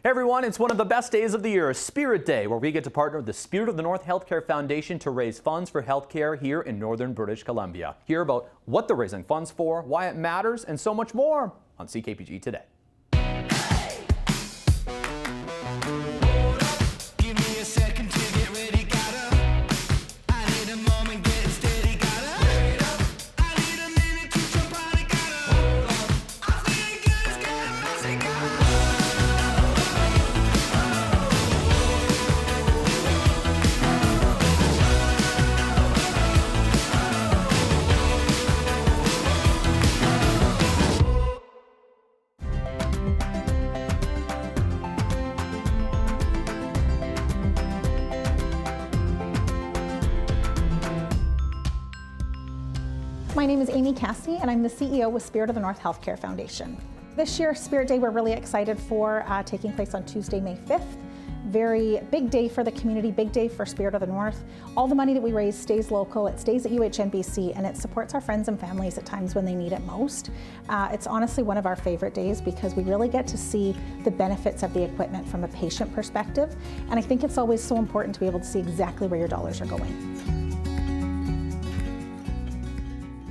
Hey everyone, it's one of the best days of the year, Spirit Day, where we get to partner with the Spirit of the North Healthcare Foundation to raise funds for healthcare here in northern British Columbia. Hear about what they're raising funds for, why it matters, and so much more on CKPG Today. My name is Amy Cassidy, and I'm the CEO with Spirit of the North Healthcare Foundation. This year, Spirit Day, we're really excited for taking place on Tuesday, May 5th. Very big day for the community, big day for Spirit of the North. All the money that we raise stays local, it stays at UHNBC, and it supports our friends and families at times when they need it most. It's honestly one of our favorite days because we really get to see the benefits of the equipment from a patient perspective, and I think it's always so important to be able to see exactly where your dollars are going.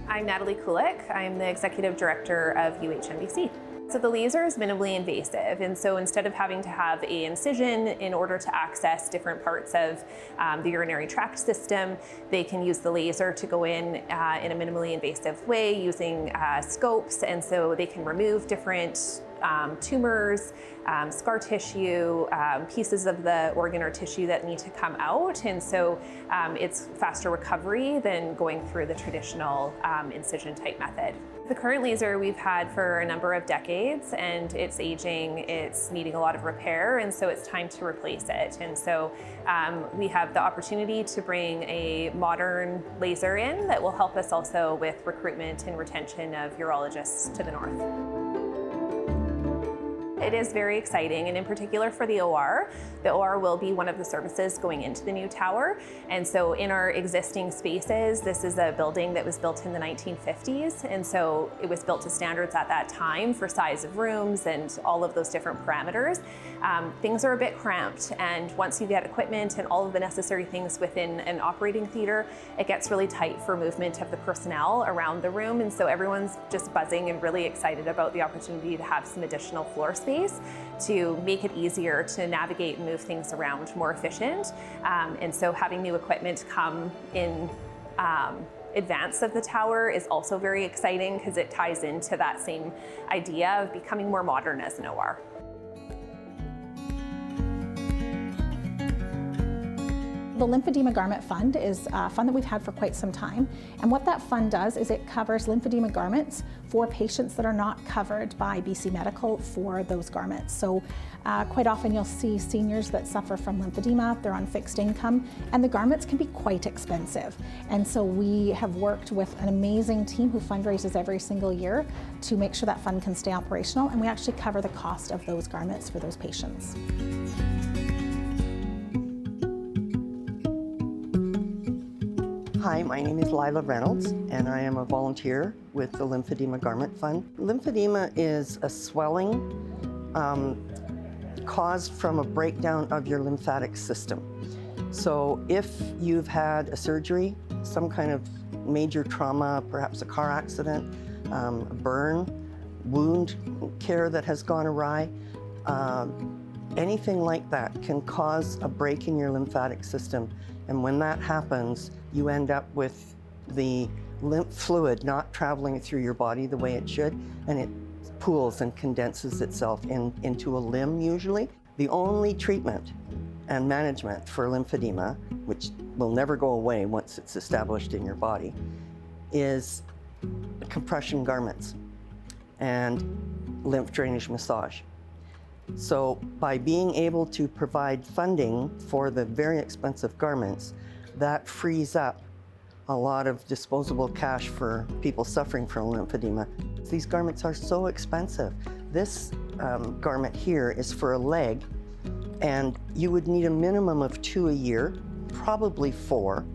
I'm Natalie Kulik. I'm the Executive Director of UHNBC. So the laser is minimally invasive, and so instead of having to have an incision in order to access different parts of the urinary tract system, they can use the laser to go in a minimally invasive way using scopes, and so they can remove different tumors, scar tissue, pieces of the organ or tissue that need to come out, and so it's faster recovery than going through the traditional incision type method. The current laser we've had for a number of decades, and it's aging, it's needing a lot of repair, and so it's time to replace it. And so we have the opportunity to bring a modern laser in that will help us also with recruitment and retention of urologists to the north. It is very exciting, and in particular for the OR will be one of the services going into the new tower. And so in our existing spaces, this is a building that was built in the 1950s, and so it was built to standards at that time for size of rooms and all of those different parameters. Things are a bit cramped, and once you get equipment and all of the necessary things within an operating theater, it gets really tight for movement of the personnel around the room, and so everyone's just buzzing and really excited about the opportunity to have some additional floor space to make it easier to navigate and move things around more efficient. And so having new equipment come in advance of the tower is also very exciting because it ties into that same idea of becoming more modern as an OR. The Lymphedema Garment Fund is a fund that we've had for quite some time, and what that fund does is it covers lymphedema garments for patients that are not covered by BC Medical for those garments. So quite often you'll see seniors that suffer from lymphedema, they're on fixed income, and the garments can be quite expensive. And so we have worked with an amazing team who fundraises every single year to make sure that fund can stay operational, and we actually cover the cost of those garments for those patients. Hi, my name is Lila Reynolds, and I am a volunteer with the Lymphedema Garment Fund. Lymphedema is a swelling caused from a breakdown of your lymphatic system. So if you've had a surgery, some kind of major trauma, perhaps a car accident, a burn, wound care that has gone awry, anything like that can cause a break in your lymphatic system. And when that happens, you end up with the lymph fluid not traveling through your body the way it should, and it pools and condenses itself into a limb usually. The only treatment and management for lymphedema, which will never go away once it's established in your body, is compression garments and lymph drainage massage. So by being able to provide funding for the very expensive garments, that frees up a lot of disposable cash for people suffering from lymphedema. These garments are so expensive. This garment here is for a leg, and you would need a minimum of 2 a year, probably 4.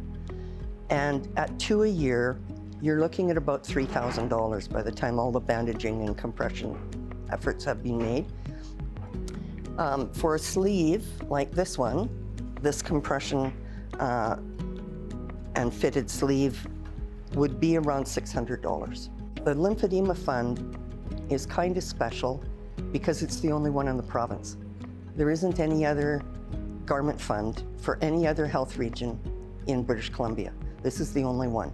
And at 2 a year, you're looking at about $3,000 by the time all the bandaging and compression efforts have been made. For a sleeve like this one, this compression and fitted sleeve would be around $600. The lymphedema fund is kind of special because it's the only one in the province. There isn't any other garment fund for any other health region in British Columbia. This is the only one.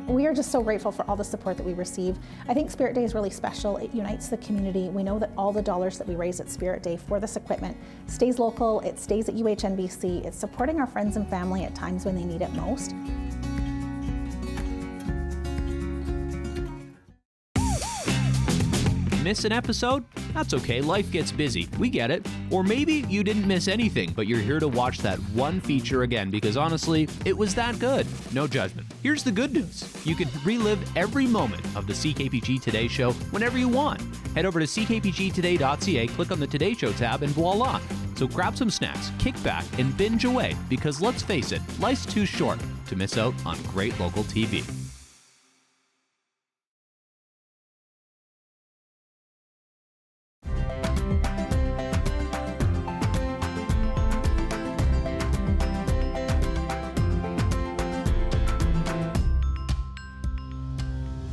We are just so grateful for all the support that we receive. I think Spirit Day is really special. It unites the community. We know that all the dollars that we raise at Spirit Day for this equipment stays local, it stays at UHNBC, it's supporting our friends and family at times when they need it most. Miss an episode? That's okay, life gets busy. We get it. Or maybe you didn't miss anything, but you're here to watch that one feature again because honestly, it was that good. No judgment. Here's the good news. You can relive every moment of the CKPG Today show whenever you want. Head over to ckpgtoday.ca, click on the Today Show tab, and voila. So grab some snacks, kick back, and binge away because let's face it, life's too short to miss out on great local TV.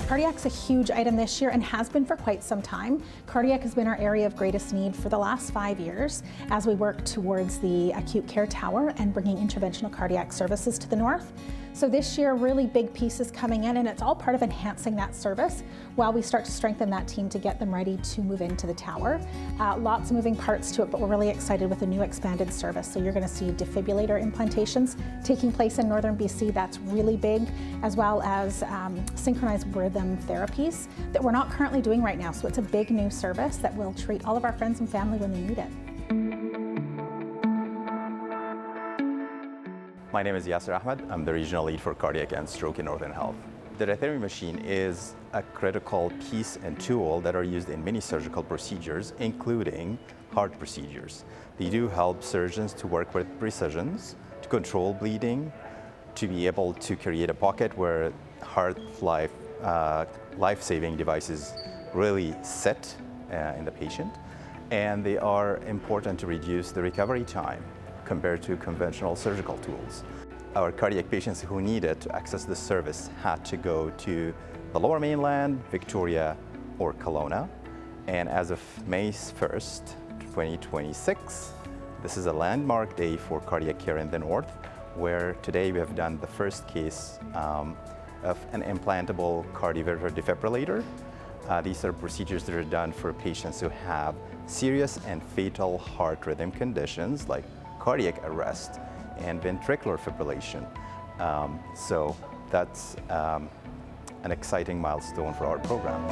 Cardiac's a huge item this year and has been for quite some time. Cardiac has been our area of greatest need for the last 5 years as we work towards the acute care tower and bringing interventional cardiac services to the north. So this year, really big pieces coming in, and it's all part of enhancing that service while we start to strengthen that team to get them ready to move into the tower. Lots of moving parts to it, but we're really excited with the new expanded service. So you're going to see defibrillator implantations taking place in northern BC. That's really big, as well as synchronized rhythm therapies that we're not currently doing right now. So it's a big new service that will treat all of our friends and family when they need it. My name is Yasser Ahmed. I'm the regional lead for cardiac and stroke in Northern Health. The diathermy machine is a critical piece and tool that are used in many surgical procedures, including heart procedures. They do help surgeons to work with precision, to control bleeding, to be able to create a pocket where life-saving devices really sit in the patient. And they are important to reduce the recovery time compared to conventional surgical tools. Our cardiac patients who needed to access this service had to go to the Lower Mainland, Victoria, or Kelowna. And as of May 1st, 2026, this is a landmark day for cardiac care in the North, where today we have done the first case of an implantable cardioverter defibrillator. These are procedures that are done for patients who have serious and fatal heart rhythm conditions like cardiac arrest and ventricular fibrillation. So that's an exciting milestone for our program.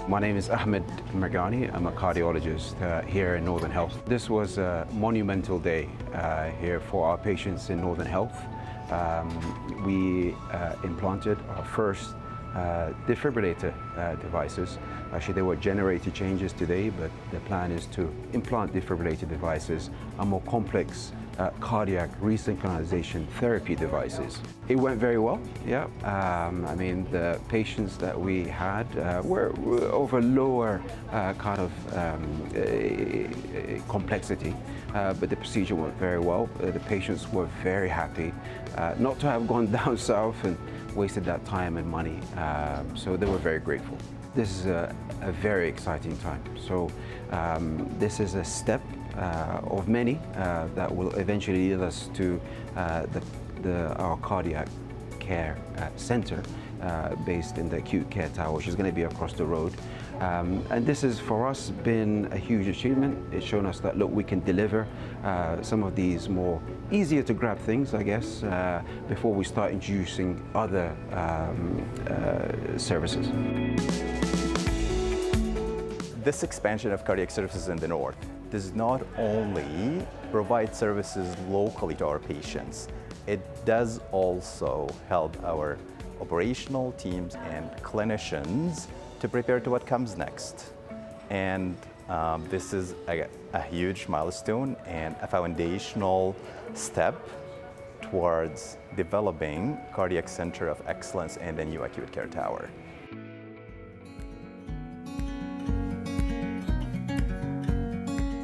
My name is Ahmed Merghani. I'm a cardiologist here in Northern Health. This was a monumental day here for our patients in Northern Health. We implanted our first defibrillator devices. Actually, there were generator changes today, but the plan is to implant defibrillator devices and more complex cardiac resynchronization therapy devices. It went very well, yeah. I mean, the patients that we had were over lower kind of complexity, but the procedure went very well. The patients were very happy not to have gone down south and wasted that time and money, so they were very grateful. This is a very exciting time. So this is a step of many that will eventually lead us to our cardiac care center based in the acute care tower, which is going to be across the road. And this has, for us, been a huge achievement. It's shown us that, look, we can deliver some of these more easier to grab things, I guess, before we start introducing other services. This expansion of cardiac services in the North does not only provide services locally to our patients, it does also help our operational teams and clinicians to prepare to what comes next. And this is a huge milestone and a foundational step towards developing Cardiac Center of Excellence and the new acute care tower.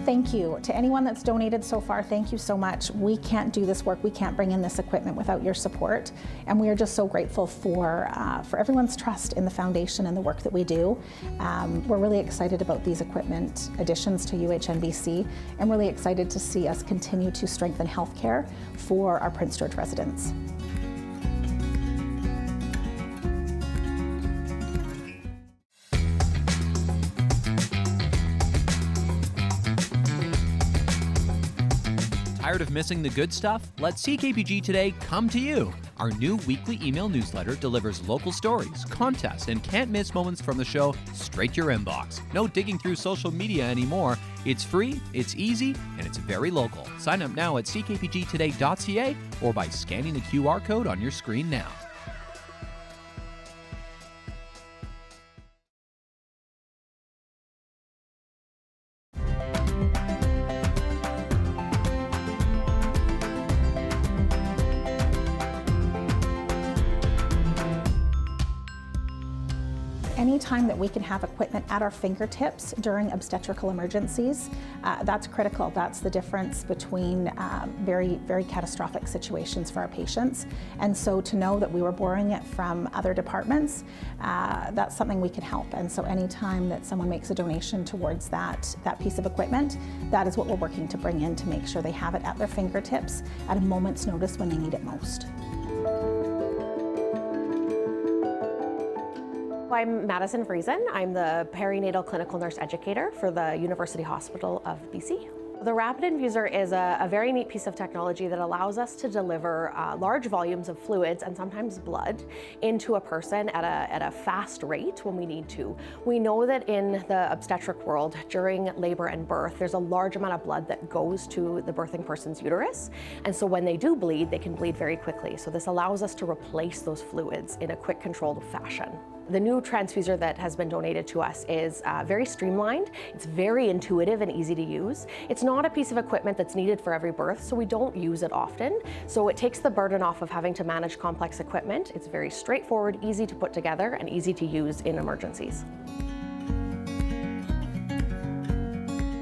Thank you to anyone that's donated so far. Thank you so much. We can't do this work. We can't bring in this equipment without your support. And we are just so grateful for everyone's trust in the foundation and the work that we do. We're really excited about these equipment additions to UHNBC and really excited to see us continue to strengthen healthcare for our Prince George residents. Tired of missing the good stuff? Let CKPG Today come to you. Our new weekly email newsletter delivers local stories, contests, and can't-miss moments from the show straight to your inbox. No digging through social media anymore. It's free, it's easy, and it's very local. Sign up now at ckpgtoday.ca or by scanning the QR code on your screen now. Anytime that we can have equipment at our fingertips during obstetrical emergencies, that's critical. That's the difference between very, very catastrophic situations for our patients. And so to know that we were borrowing it from other departments, that's something we can help. And so anytime that someone makes a donation towards that piece of equipment, that is what we're working to bring in to make sure they have it at their fingertips at a moment's notice when they need it most. I'm Madison Friesen. I'm the perinatal clinical nurse educator for the University Hospital of BC. The Rapid Infuser is a very neat piece of technology that allows us to deliver large volumes of fluids and sometimes blood into a person at a fast rate when we need to. We know that in the obstetric world, during labor and birth, there's a large amount of blood that goes to the birthing person's uterus. And so when they do bleed, they can bleed very quickly. So this allows us to replace those fluids in a quick, controlled fashion. The new transfuser that has been donated to us is very streamlined. It's very intuitive and easy to use. It's not a piece of equipment that's needed for every birth, so we don't use it often. So it takes the burden off of having to manage complex equipment. It's very straightforward, easy to put together, and easy to use in emergencies.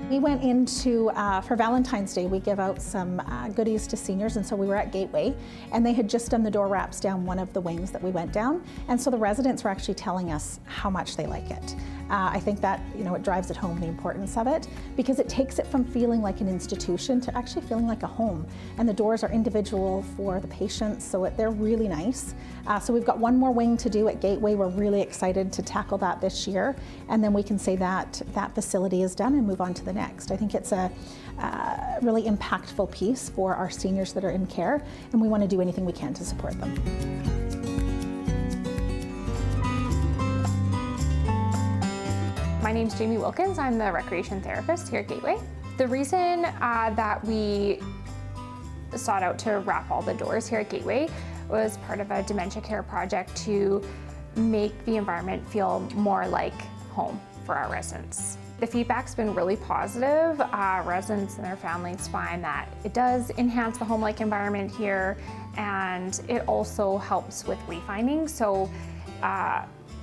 We went into, for Valentine's Day, we give out some goodies to seniors, and so we were at Gateway, and they had just done the door wraps down one of the wings that we went down, and so the residents were actually telling us how much they like it. I think that, it drives it home the importance of it, because it takes it from feeling like an institution to actually feeling like a home. And the doors are individual for the patients, so they're really nice. So we've got one more wing to do at Gateway. We're really excited to tackle that this year, and then we can say that that facility is done and move on to the next. I think it's a really impactful piece for our seniors that are in care, and we want to do anything we can to support them. My name's Jamie Wilkins. I'm the recreation therapist here at Gateway. The reason that we sought out to wrap all the doors here at Gateway was part of a dementia care project to make the environment feel more like home for our residents. The feedback's been really positive. Residents and their families find that it does enhance the home-like environment here, and it also helps with wayfinding. So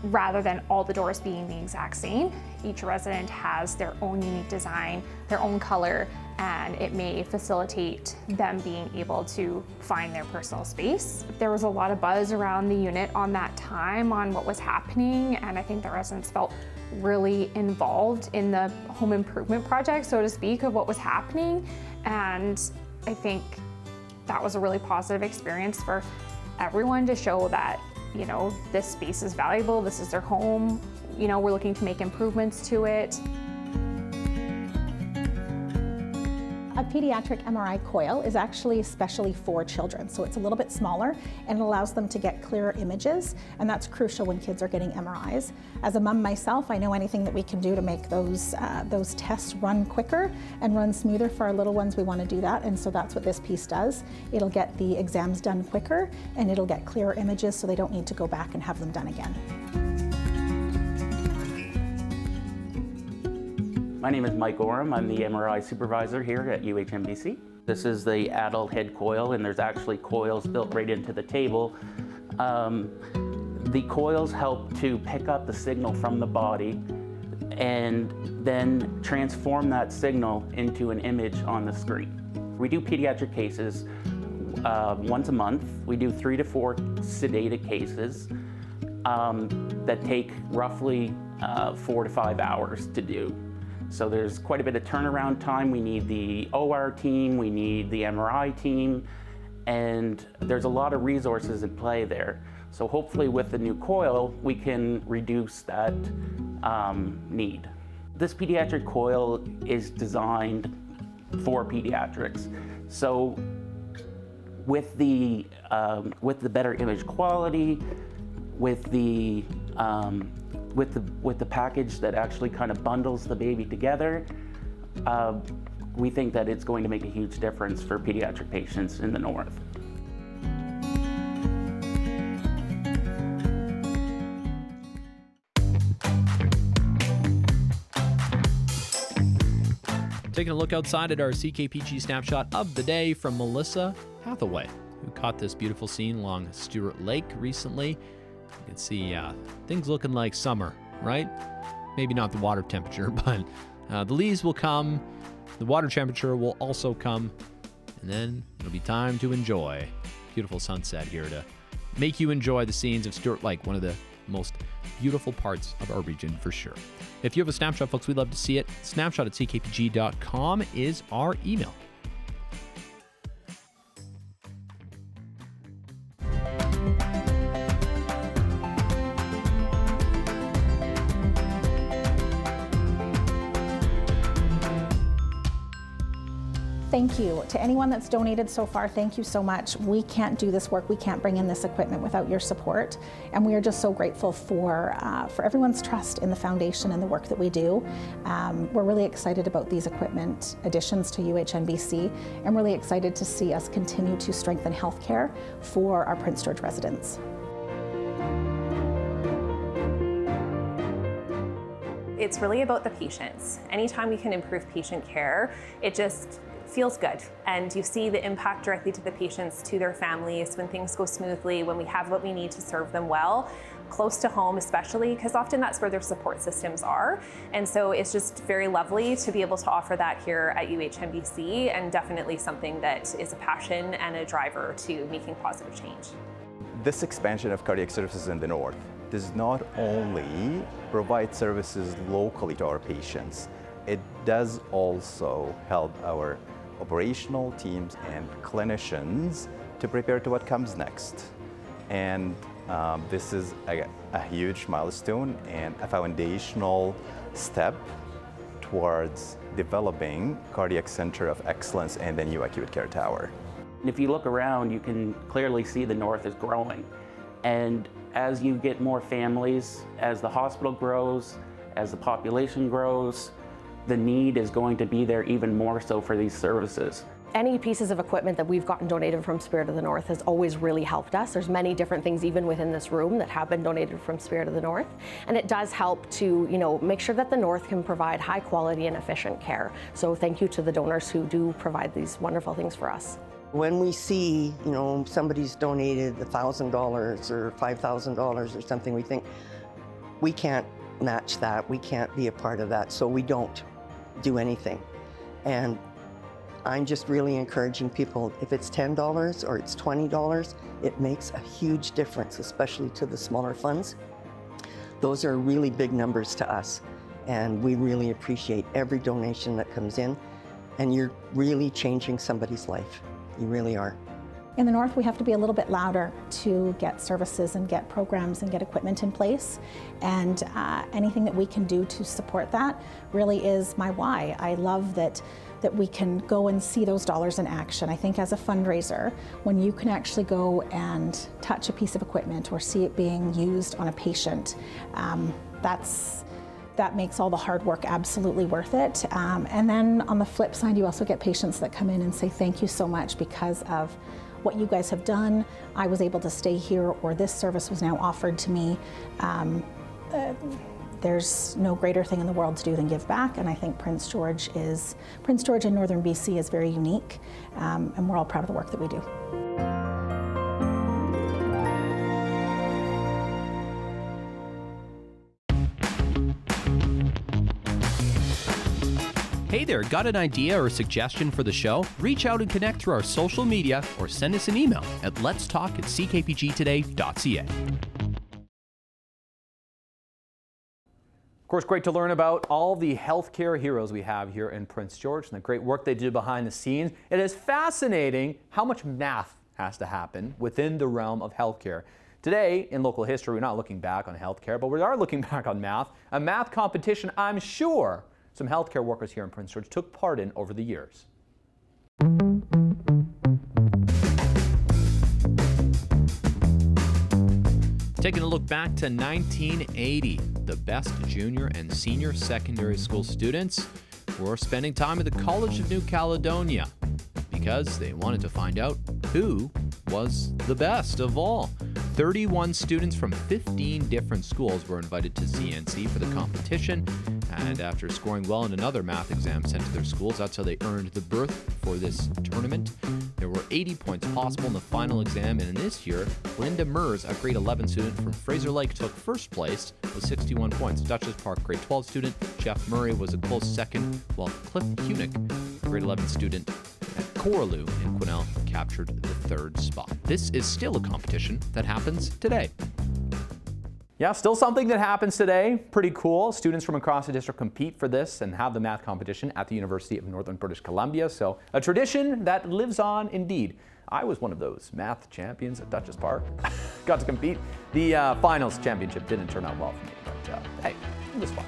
rather than all the doors being the exact same, each resident has their own unique design, their own color, and it may facilitate them being able to find their personal space. There was a lot of buzz around the unit on that time on what was happening, and I think the residents felt really involved in the home improvement project, so to speak, of what was happening. And I think that was a really positive experience for everyone to show that, this space is valuable, this is their home, we're looking to make improvements to it. A pediatric MRI coil is actually especially for children, so it's a little bit smaller and it allows them to get clearer images, and that's crucial when kids are getting MRIs. As a mom myself, I know anything that we can do to make those tests run quicker and run smoother for our little ones, we want to do that, and so that's what this piece does. It'll get the exams done quicker and it'll get clearer images so they don't need to go back and have them done again. My name is Mike Orem. I'm the MRI supervisor here at UHNBC. This is the adult head coil, and there's actually coils built right into the table. The coils help to pick up the signal from the body and then transform that signal into an image on the screen. We do pediatric cases once a month. We do 3 to 4 sedated cases that take roughly 4 to 5 hours to do. So there's quite a bit of turnaround time. We need the OR team, we need the MRI team, and there's a lot of resources in play there. So hopefully with the new coil, we can reduce that need. This pediatric coil is designed for pediatrics. So with the better image quality, with the package that actually kind of bundles the baby together, we think that it's going to make a huge difference for pediatric patients in the North. Taking a look outside at our CKPG snapshot of the day from Melissa Hathaway, who caught this beautiful scene along Stewart Lake recently. You can see things looking like summer, right? Maybe not the water temperature, but the leaves will come, the water temperature will also come, and then it'll be time to enjoy. Beautiful sunset here to make you enjoy the scenes of Stewart Lake, one of the most beautiful parts of our region for sure. If you have a snapshot, folks, we'd love to see it. Snapshot@ckpg.com is our email. Thank you to anyone that's donated so far. Thank you so much. We can't do this work, we can't bring in this equipment without your support, and we are just so grateful for everyone's trust in the foundation and the work that we do. We're really excited about these equipment additions to UHNBC, and really excited to see us continue to strengthen healthcare for our Prince George residents. It's really about the patients. Anytime we can improve patient care, it just feels good. And you see the impact directly to the patients, to their families, when things go smoothly, when we have what we need to serve them well, close to home especially, because often that's where their support systems are. And so it's just very lovely to be able to offer that here at UHNBC, and definitely something that is a passion and a driver to making positive change. This expansion of cardiac services in the North does not only provide services locally to our patients, it does also help our operational teams and clinicians to prepare to what comes next. And this is a huge milestone and a foundational step towards developing Cardiac Center of Excellence and the new acute care tower. If you look around, you can clearly see the North is growing. And as you get more families, as the hospital grows, as the population grows, the need is going to be there even more so for these services. Any pieces of equipment that we've gotten donated from Spirit of the North has always really helped us. There's many different things even within this room that have been donated from Spirit of the North. And it does help to, make sure that the North can provide high quality and efficient care. So thank you to the donors who do provide these wonderful things for us. When we see, somebody's donated $1,000 or $5,000 or something, we think we can't match that. We can't be a part of that. So we don't do anything. And I'm just really encouraging people, if it's $10 or it's $20, it makes a huge difference, especially to the smaller funds. Those are really big numbers to us, and we really appreciate every donation that comes in, and you're really changing somebody's life. You really are. In the North, we have to be a little bit louder to get services and get programs and get equipment in place. And anything that we can do to support that really is my why. I love that we can go and see those dollars in action. I think as a fundraiser, when you can actually go and touch a piece of equipment or see it being used on a patient, that makes all the hard work absolutely worth it. And then on the flip side, you also get patients that come in and say, thank you so much, because of what you guys have done, I was able to stay here, or this service was now offered to me. There's no greater thing in the world to do than give back, and I think Prince George in Northern BC is very unique, and we're all proud of the work that we do. Hey there, got an idea or suggestion for the show? Reach out and connect through our social media or send us an email at letstalk@ckpgtoday.ca. Of course, great to learn about all the healthcare heroes we have here in Prince George and the great work they do behind the scenes. It is fascinating how much math has to happen within the realm of healthcare. Today, in local history, we're not looking back on healthcare, but we are looking back on math, a math competition I'm sure some healthcare workers here in Prince George took part in over the years. Taking a look back to 1980, the best junior and senior secondary school students were spending time at the College of New Caledonia because they wanted to find out who was the best of all. 31 students from 15 different schools were invited to CNC for the competition, and after scoring well in another math exam sent to their schools, that's how they earned the berth for this tournament. There were 80 points possible in the final exam, and in this year, Linda Mers, a grade 11 student from Fraser Lake, took first place with 61 points. Dutchess Park grade 12 student Jeff Murray was a close second, while Cliff Hunick, a grade 11 student at Coraloo in Quesnel, captured the third spot. This is still a competition that happens today. Yeah, still something that happens today. Pretty cool. Students from across the district compete for this and have the math competition at the University of Northern British Columbia. So a tradition that lives on indeed. I was one of those math champions at Dutchess Park. Got to compete. The finals championship didn't turn out well for me, but hey, it was fun.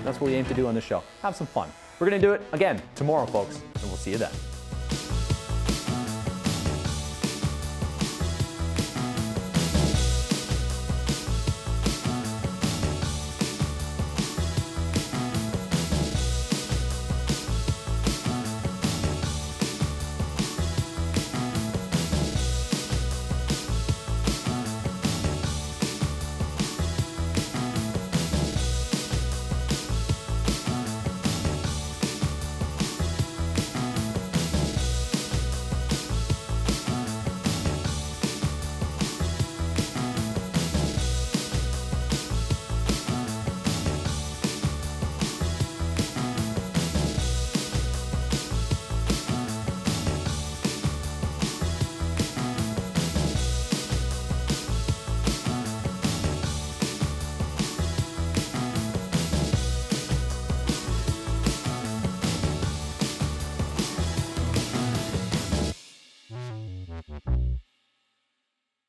That's what we aim to do on this show. Have some fun. We're going to do it again tomorrow, folks, and we'll see you then.